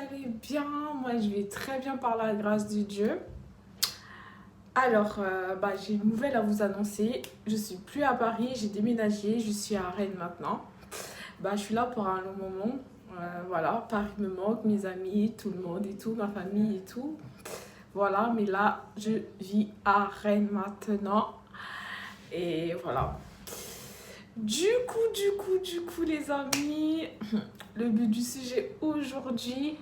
allez bien. Moi, je vais très bien par la grâce de Dieu. Alors, j'ai une nouvelle à vous annoncer. Je suis plus à Paris, j'ai déménagé, je suis à Rennes maintenant. Je suis là pour un long moment. Voilà, Paris me manque, mes amis, tout le monde et tout, ma famille et tout. Voilà, mais là, je vis à Rennes maintenant. Et voilà. Du coup, les amis, le but du sujet aujourd'hui,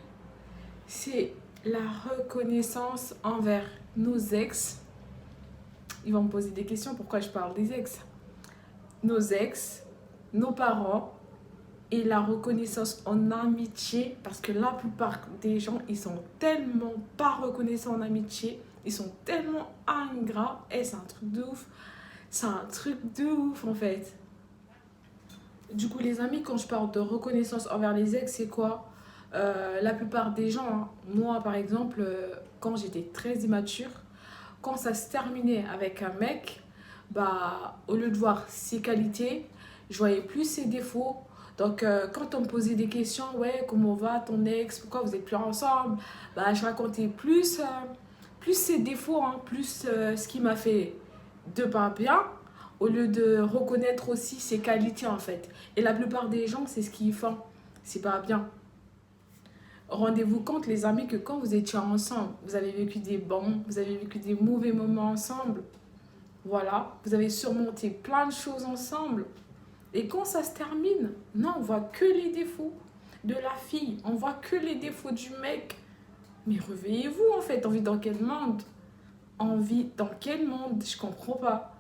c'est la reconnaissance envers nos ex. Ils vont me poser des questions, pourquoi je parle des ex. Nos ex, nos parents et la reconnaissance en amitié, parce que la plupart des gens, ils sont tellement pas reconnaissants en amitié, ils sont tellement ingrats, et c'est un truc de ouf. C'est un truc de ouf en fait. Du coup, les amis, quand je parle de reconnaissance envers les ex, c'est quoi? La plupart des gens, hein, moi par exemple, quand j'étais très immature, quand ça se terminait avec un mec, au lieu de voir ses qualités, je voyais plus ses défauts. Donc, quand on me posait des questions, ouais, comment va ton ex, pourquoi vous êtes plus ensemble, je racontais plus ses défauts, hein, plus ce qui m'a fait de pas bien, au lieu de reconnaître aussi ses qualités en fait. Et la plupart des gens, c'est ce qu'ils font, c'est pas bien. Rendez-vous compte, les amis, que quand vous étiez ensemble, vous avez vécu des bons, vous avez vécu des mauvais moments ensemble. Voilà, vous avez surmonté plein de choses ensemble. Et quand ça se termine, non, on voit que les défauts de la fille, on voit que les défauts du mec. Mais réveillez-vous en fait, on vit dans quel monde? On vit dans quel monde? Je comprends pas.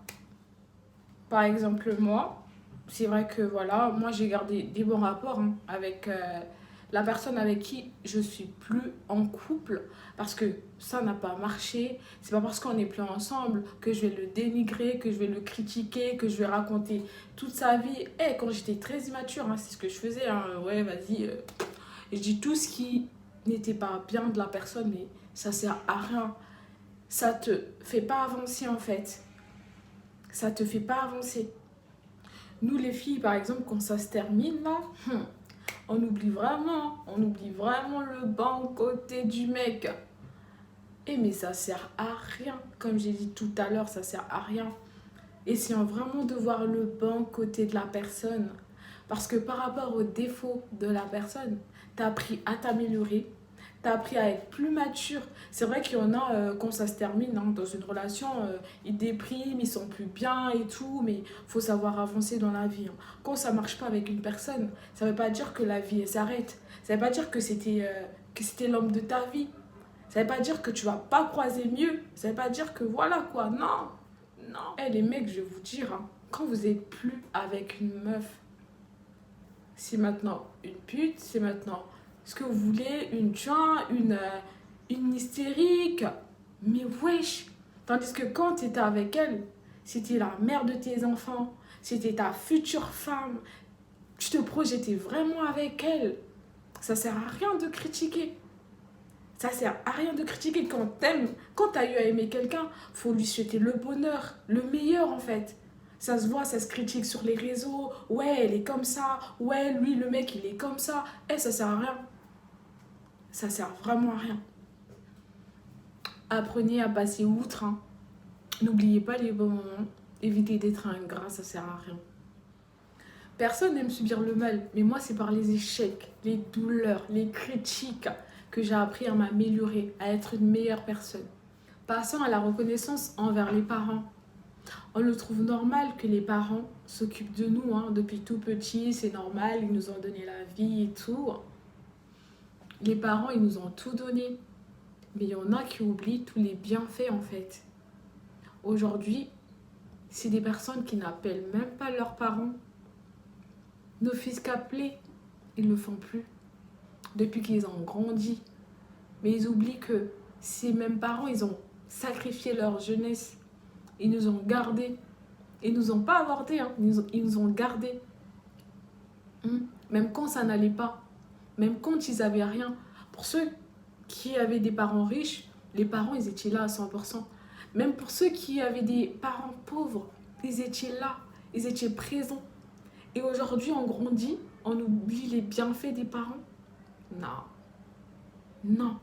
Par exemple, moi, c'est vrai que voilà, moi j'ai gardé des bons rapports hein, avec la personne avec qui je suis plus en couple parce que ça n'a pas marché. C'est pas parce qu'on n'est plus ensemble que je vais le dénigrer, que je vais le critiquer, que je vais raconter toute sa vie. Et quand j'étais très immature, hein, c'est ce que je faisais. Hein, ouais, vas-y. Je dis tout ce qui n'était pas bien de la personne, mais ça sert à rien. Ça te fait pas avancer en fait. Ça te fait pas avancer. Nous les filles, par exemple, quand ça se termine là, on oublie vraiment le bon côté du mec. Et mais ça sert à rien. Comme j'ai dit tout à l'heure, ça sert à rien. Essayons vraiment de voir le bon côté de la personne. Parce que par rapport aux défauts de la personne, tu as appris à t'améliorer, tu as appris à être plus mature. C'est vrai qu'il y en a, quand ça se termine hein, dans une relation, ils dépriment, ils sont plus bien et tout, mais il faut savoir avancer dans la vie. Hein. Quand ça marche pas avec une personne, ça veut pas dire que la vie elle s'arrête. Ça veut pas dire que c'était l'homme de ta vie. Ça veut pas dire que tu vas pas croiser mieux. Ça veut pas dire que voilà quoi. Non, non. Eh les mecs, je vais vous dire, hein, quand vous êtes plus avec une meuf, c'est maintenant une pute, c'est maintenant ce que vous voulez, une tuin, une hystérique. Mais wesh. Tandis que quand tu étais avec elle, c'était la mère de tes enfants, c'était ta future femme. Tu te projetais vraiment avec elle. Ça sert à rien de critiquer. Ça sert à rien de critiquer quand t'aimes. Quand t'as eu à aimer quelqu'un, faut lui souhaiter le bonheur, le meilleur en fait. Ça se voit, ça se critique sur les réseaux. Ouais, elle est comme ça. Ouais, lui, le mec, il est comme ça. Ça sert à rien. Ça sert vraiment à rien. Apprenez à passer outre. Hein. N'oubliez pas les bons moments. Évitez d'être ingrat, ça sert à rien. Personne n'aime subir le mal, mais moi, c'est par les échecs, les douleurs, les critiques que j'ai appris à m'améliorer, à être une meilleure personne. Passons à la reconnaissance envers les parents. On le trouve normal que les parents s'occupent de nous hein, depuis tout petit, c'est normal, ils nous ont donné la vie et tout. Les parents, ils nous ont tout donné. Mais il y en a qui oublient tous les bienfaits en fait. Aujourd'hui, c'est des personnes qui n'appellent même pas leurs parents. Nos fils qu'appeler, ils ne le font plus. Depuis qu'ils ont grandi. Mais ils oublient que ces mêmes parents, ils ont sacrifié leur jeunesse. Ils nous ont gardés. Ils nous ont pas avortés, hein. Ils nous ont gardés. Même quand ça n'allait pas. Même quand ils avaient rien. Pour ceux qui avaient des parents riches, les parents, ils étaient là à 100%. Même pour ceux qui avaient des parents pauvres, ils étaient là. Ils étaient présents. Et aujourd'hui, on grandit, on oublie les bienfaits des parents. Non. Non,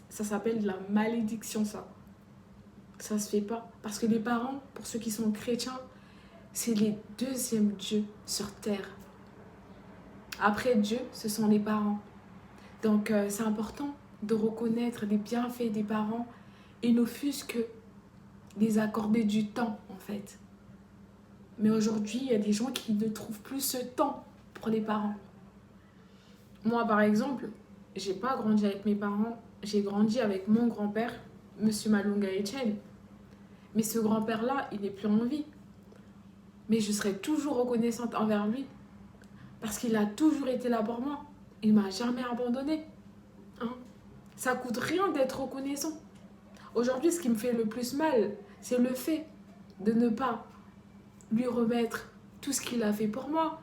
ça s'appelle de la malédiction, ça. Ça se fait pas. Parce que les parents, pour ceux qui sont chrétiens, c'est les deuxièmes dieux sur terre. Après Dieu, ce sont les parents. Donc, c'est important de reconnaître les bienfaits des parents et ne fût-ce que les accorder du temps, en fait. Mais aujourd'hui, il y a des gens qui ne trouvent plus ce temps pour les parents. Moi, par exemple, j'ai pas grandi avec mes parents. J'ai grandi avec mon grand-père, Monsieur Malunga Etienne. Mais ce grand-père-là, il n'est plus en vie. Mais je serai toujours reconnaissante envers lui parce qu'il a toujours été là pour moi. Il m'a jamais abandonnée. Hein? Ça coûte rien d'être reconnaissant. Aujourd'hui, ce qui me fait le plus mal, c'est le fait de ne pas lui remettre tout ce qu'il a fait pour moi,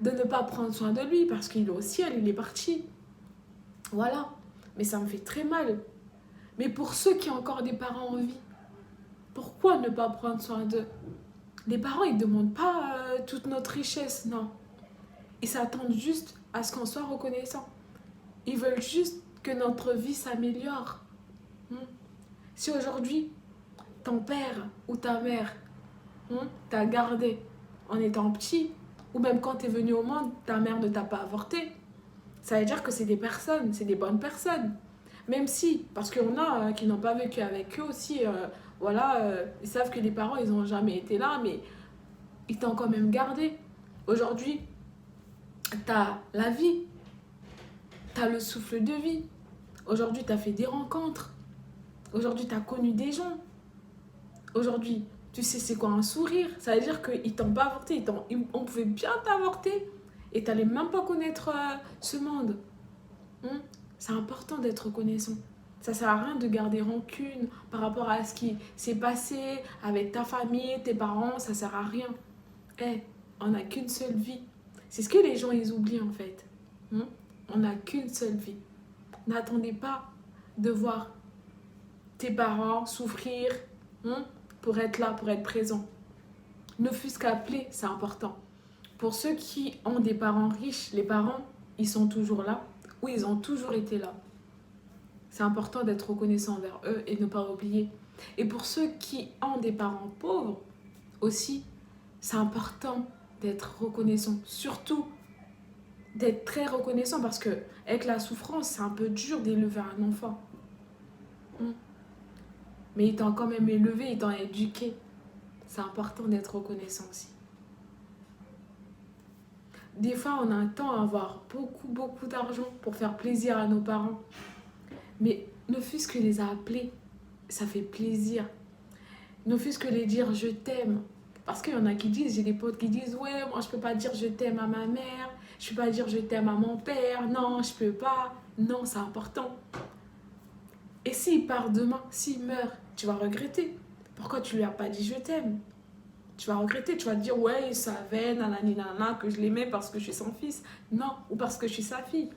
de ne pas prendre soin de lui parce qu'il est au ciel, il est parti. Voilà. Mais ça me fait très mal. Mais pour ceux qui ont encore des parents en vie, pourquoi ne pas prendre soin d'eux? Les parents, ils ne demandent pas toute notre richesse, non. Ils s'attendent juste à ce qu'on soit reconnaissant. Ils veulent juste que notre vie s'améliore. Si aujourd'hui, ton père ou ta mère t'a gardé en étant petit, ou même quand tu es venu au monde, ta mère ne t'a pas avorté, ça veut dire que c'est des personnes, c'est des bonnes personnes. Même si, parce qu'il y en a qui n'ont pas vécu avec eux aussi, ils savent que les parents, ils n'ont jamais été là, mais ils t'ont quand même gardé. Aujourd'hui, tu as la vie, tu as le souffle de vie. Aujourd'hui, tu as fait des rencontres. Aujourd'hui, tu as connu des gens. Aujourd'hui, tu sais c'est quoi un sourire. Ça veut dire qu'ils t'ont pas avorté. On pouvait bien t'avorter et tu n'allais même pas connaître ce monde. C'est important d'être reconnaissant. Ça sert à rien de garder rancune par rapport à ce qui s'est passé avec ta famille, tes parents. Ça sert à rien. On n'a qu'une seule vie. C'est ce que les gens ils oublient en fait. On n'a qu'une seule vie. N'attendez pas de voir tes parents souffrir pour être là, pour être présent. Ne fût-ce qu'appeler, c'est important. Pour ceux qui ont des parents riches, les parents, ils sont toujours là ou ils ont toujours été là. C'est important d'être reconnaissant envers eux et ne pas oublier. Et pour ceux qui ont des parents pauvres aussi, c'est important d'être reconnaissant. Surtout, d'être très reconnaissant parce que avec la souffrance, c'est un peu dur d'élever un enfant. Mais ils t'ont quand même élevé, ils t'ont éduqué. C'est important d'être reconnaissant aussi. Des fois, on a un temps à avoir beaucoup d'argent pour faire plaisir à nos parents. Mais ne fût-ce que les appeler, ça fait plaisir. Ne fût-ce que les dire je t'aime. Parce qu'il y en a qui disent, j'ai des potes qui disent ouais, moi je peux pas dire je t'aime à ma mère, je peux pas dire je t'aime à mon père, non, je peux pas. Non, c'est important. Et s'il part demain, s'il meurt, tu vas regretter. Pourquoi tu lui as pas dit je t'aime? Tu vas regretter, tu vas te dire ouais, il savait, nanani nanana, que je l'aimais parce que je suis son fils. Non, ou parce que je suis sa fille.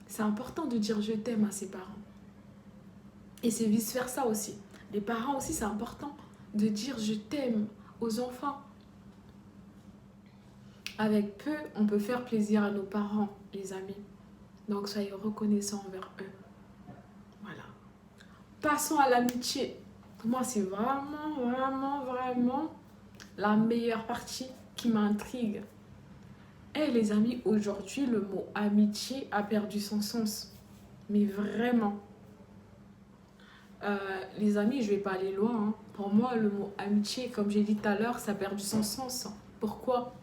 C'est important de dire je t'aime à ses parents. Et c'est vice versa aussi. Les parents aussi, c'est important de dire je t'aime aux enfants. Avec peu, on peut faire plaisir à nos parents, les amis. Donc soyez reconnaissants envers eux. Voilà. Passons à l'amitié. Pour moi, c'est vraiment la meilleure partie qui m'intrigue. Les amis, aujourd'hui, le mot amitié a perdu son sens. Mais vraiment. Les amis, je vais pas aller loin. Pour moi, le mot amitié, comme j'ai dit tout à l'heure, ça a perdu son sens. Pourquoi?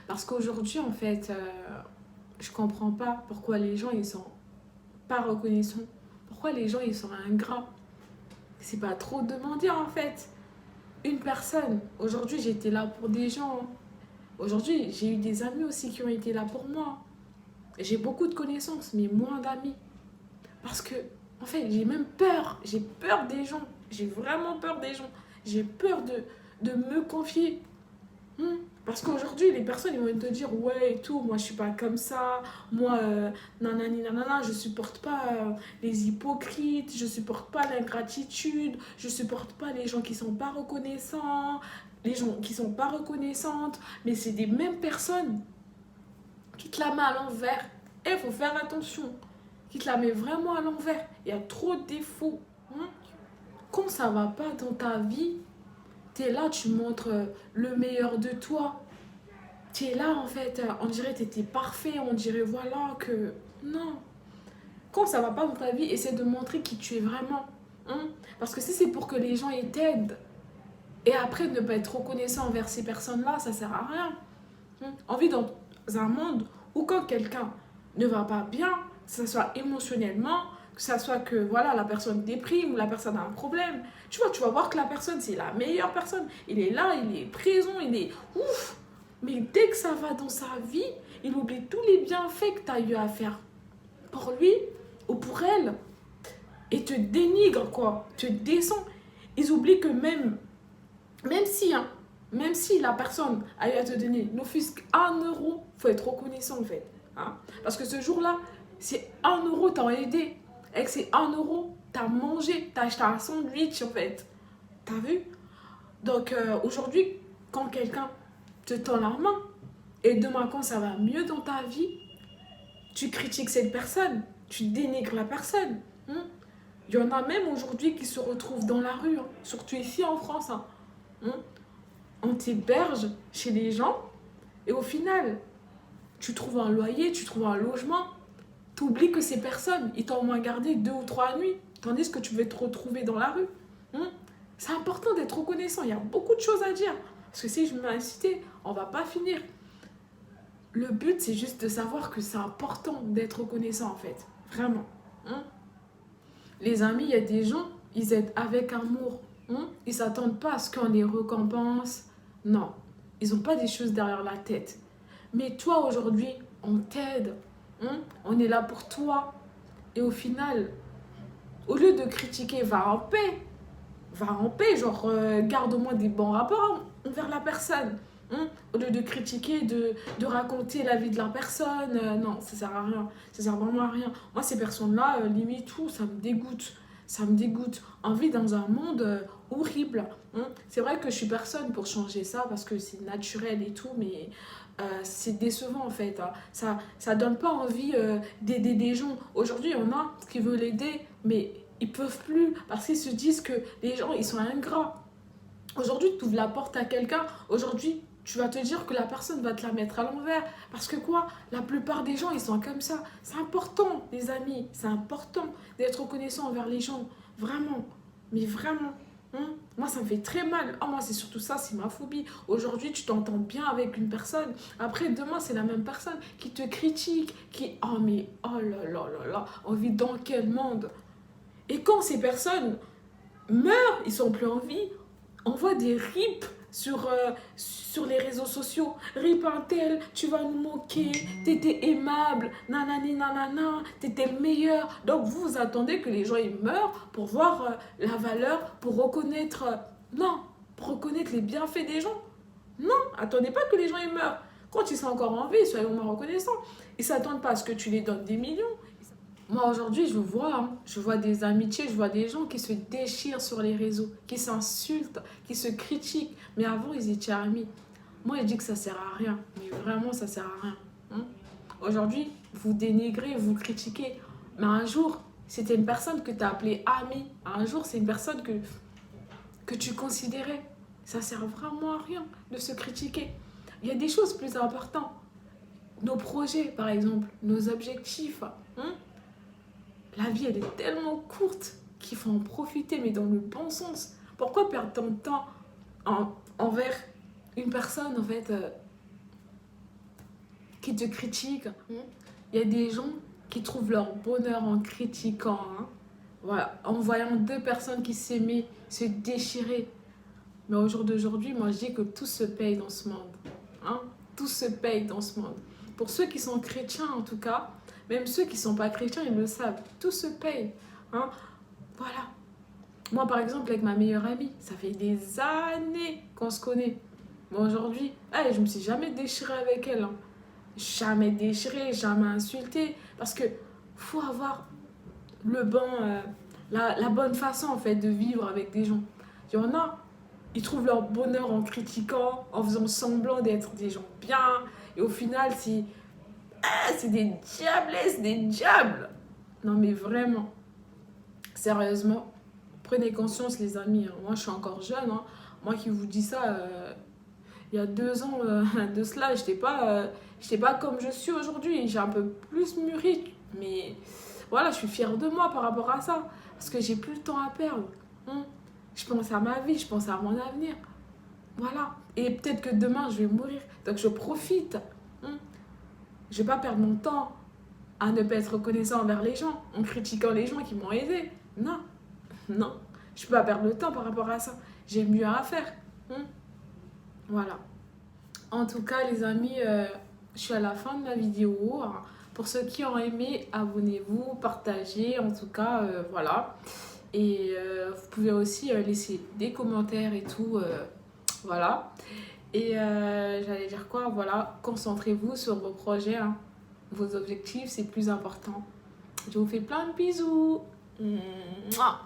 Parce qu'aujourd'hui, en fait, je comprends pas pourquoi les gens, ils sont pas reconnaissants. Pourquoi les gens, ils sont ingrats. C'est pas trop demander, en fait. Une personne, aujourd'hui, j'étais là pour des gens. Aujourd'hui, j'ai eu des amis aussi qui ont été là pour moi. J'ai beaucoup de connaissances, mais moins d'amis. Parce que, en fait, j'ai même peur. J'ai peur des gens. J'ai vraiment peur des gens. J'ai peur de me confier. Parce qu'aujourd'hui, les personnes, ils vont te dire, ouais, et tout, moi, je suis pas comme ça. Moi, nanani, nanana, je supporte pas les hypocrites. Je supporte pas l'ingratitude. Je supporte pas les gens qui sont pas reconnaissants. Les gens qui sont pas reconnaissantes. Mais c'est des mêmes personnes qui te la mettent à l'envers. Il faut faire attention. qui te la met vraiment à l'envers. Il y a trop de défauts. Hein. Quand ça va pas dans ta vie, tu es là, tu montres le meilleur de toi. Tu es là, en fait, on dirait que tu étais parfait, on dirait, voilà, que... Non. Quand ça va pas dans ta vie, essaie de montrer qui tu es vraiment. Hein. Parce que si c'est pour que les gens ils t'aident, et après ne pas être reconnaissant envers ces personnes-là, ça sert à rien. Hein. On vit dans un monde où quand quelqu'un ne va pas bien, que ce soit émotionnellement, que ce soit que voilà, la personne déprime ou la personne a un problème, tu vas voir que la personne, c'est la meilleure personne. Il est là, il est présent, il est ouf. Mais dès que ça va dans sa vie, il oublie tous les bienfaits que tu as eu à faire pour lui ou pour elle et te dénigre, quoi, te descend. Ils oublient que même si la personne a eu à te donner ne fût-ce qu'1 euro, il faut être reconnaissant en fait. Hein? Parce que ce jour-là, c'est 1 euro, t'as aidé. Et que c'est 1 euro, t'as mangé, t'as acheté un sandwich en fait. T'as vu? Donc aujourd'hui, quand quelqu'un te tend la main, et demain quand ça va mieux dans ta vie, tu critiques cette personne, tu dénigres la personne. Hein. Il y en a même aujourd'hui qui se retrouvent dans la rue, hein, surtout ici en France. Hein. Hein. On t'héberge chez les gens et au final, tu trouves un loyer, tu trouves un logement, tu oublies que ces personnes, ils t'ont au moins gardé 2 ou 3 nuits, tandis que tu veux te retrouver dans la rue. Hein. C'est important d'être reconnaissant, il y a beaucoup de choses à dire. Parce que si je me mets à citer, on va pas finir. Le but, c'est juste de savoir que c'est important d'être reconnaissant en fait. Vraiment. Hein. Les amis, il y a des gens, ils aident avec amour. Hein. Ils s'attendent pas à ce qu'on les récompense. Non, ils n'ont pas des choses derrière la tête. Mais toi, aujourd'hui, on t'aide. Hein. On est là pour toi. Et au final, au lieu de critiquer, va en paix. Va en paix, genre garde au moins des bons rapports envers la personne. Hein. Au lieu de critiquer, de raconter la vie de la personne, non, ça sert à rien. Ça sert vraiment à rien. Moi, ces personnes-là, limite tout, ça me dégoûte. Ça me dégoûte. On vit dans un monde horrible. Hein. C'est vrai que je suis personne pour changer ça parce que c'est naturel et tout, mais c'est décevant en fait. Hein. Ça donne pas envie d'aider des gens. Aujourd'hui, on a qui veulent l'aider, mais ils peuvent plus parce qu'ils se disent que les gens, ils sont ingrats. Aujourd'hui, tu ouvres la porte à quelqu'un. Aujourd'hui, tu vas te dire que la personne va te la mettre à l'envers. Parce que quoi? La plupart des gens, ils sont comme ça. C'est important, les amis. C'est important d'être reconnaissant envers les gens. Vraiment. Mais vraiment. Hein. Moi, ça me fait très mal. Oh, moi, c'est surtout ça, c'est ma phobie. Aujourd'hui, tu t'entends bien avec une personne. Après, demain, c'est la même personne qui te critique. Qui... Oh, mais oh là là là là. On vit dans quel monde? Et quand ces personnes meurent, ils sont plus en vie, on voit des rips sur les réseaux sociaux. Rip un tel, tu vas nous moquer, t'étais aimable, nanani nanana, t'étais le meilleur. Donc vous attendez que les gens ils meurent pour voir la valeur, pour reconnaître... non, pour reconnaître les bienfaits des gens. Non, attendez pas que les gens ils meurent. Quand ils sont encore en vie, soyons moins reconnaissants. Ils s'attendent pas à ce que tu les donnes des millions. Moi, aujourd'hui, je vois des amitiés, je vois des gens qui se déchirent sur les réseaux, qui s'insultent, qui se critiquent. Mais avant, ils étaient amis. Moi, je dis que ça sert à rien. Mais vraiment, ça sert à rien. Hein. Aujourd'hui, vous dénigrez, vous critiquez. Mais un jour, c'était une personne que tu as appelée amie. Un jour, c'est une personne que tu considérais. Ça sert vraiment à rien de se critiquer. Il y a des choses plus importantes. Nos projets, par exemple, nos objectifs. Hein. La vie, elle est tellement courte qu'il faut en profiter, mais dans le bon sens. Pourquoi perdre ton temps envers une personne, en fait, qui te critique? Il y a des gens qui trouvent leur bonheur en critiquant. Hein. Voilà, en voyant 2 personnes qui s'aimaient se déchirer. Mais au jour d'aujourd'hui, moi, je dis que tout se paye dans ce monde. Hein. Tout se paye dans ce monde. Pour ceux qui sont chrétiens, en tout cas, même ceux qui ne sont pas chrétiens, ils le savent. Tout se paye. Hein. Voilà. Moi, par exemple, avec ma meilleure amie, ça fait des années qu'on se connaît. Mais aujourd'hui, je ne me suis jamais déchirée avec elle. Hein. Jamais déchirée, jamais insultée. Parce que faut avoir le bon, la bonne façon, en fait, de vivre avec des gens. Il y en a, ils trouvent leur bonheur en critiquant, en faisant semblant d'être des gens bien. Et au final, c'est des diablesses, des diables. Non, mais vraiment, sérieusement, prenez conscience, les amis. Hein. Moi, je suis encore jeune. Hein. Moi qui vous dis ça, il y a 2 ans de cela, j'étais pas comme je suis aujourd'hui. J'ai un peu plus mûri. Mais voilà, je suis fière de moi par rapport à ça. Parce que j'ai plus le temps à perdre. Hein. Je pense à ma vie, je pense à mon avenir. Voilà. Et peut-être que demain, je vais mourir. Donc, je profite. Hein. Je vais pas perdre mon temps à ne pas être reconnaissant envers les gens, en critiquant les gens qui m'ont aidé. Non, non. Je peux pas perdre le temps par rapport à ça. J'ai mieux à faire. Hein. Voilà. En tout cas, les amis, je suis à la fin de ma vidéo. Pour ceux qui ont aimé, abonnez-vous, partagez. En tout cas, voilà. Et vous pouvez aussi laisser des commentaires et tout. Voilà. Et j'allais dire quoi? Voilà, concentrez-vous sur vos projets. Hein. Vos objectifs, c'est plus important. Je vous fais plein de bisous. Mouah.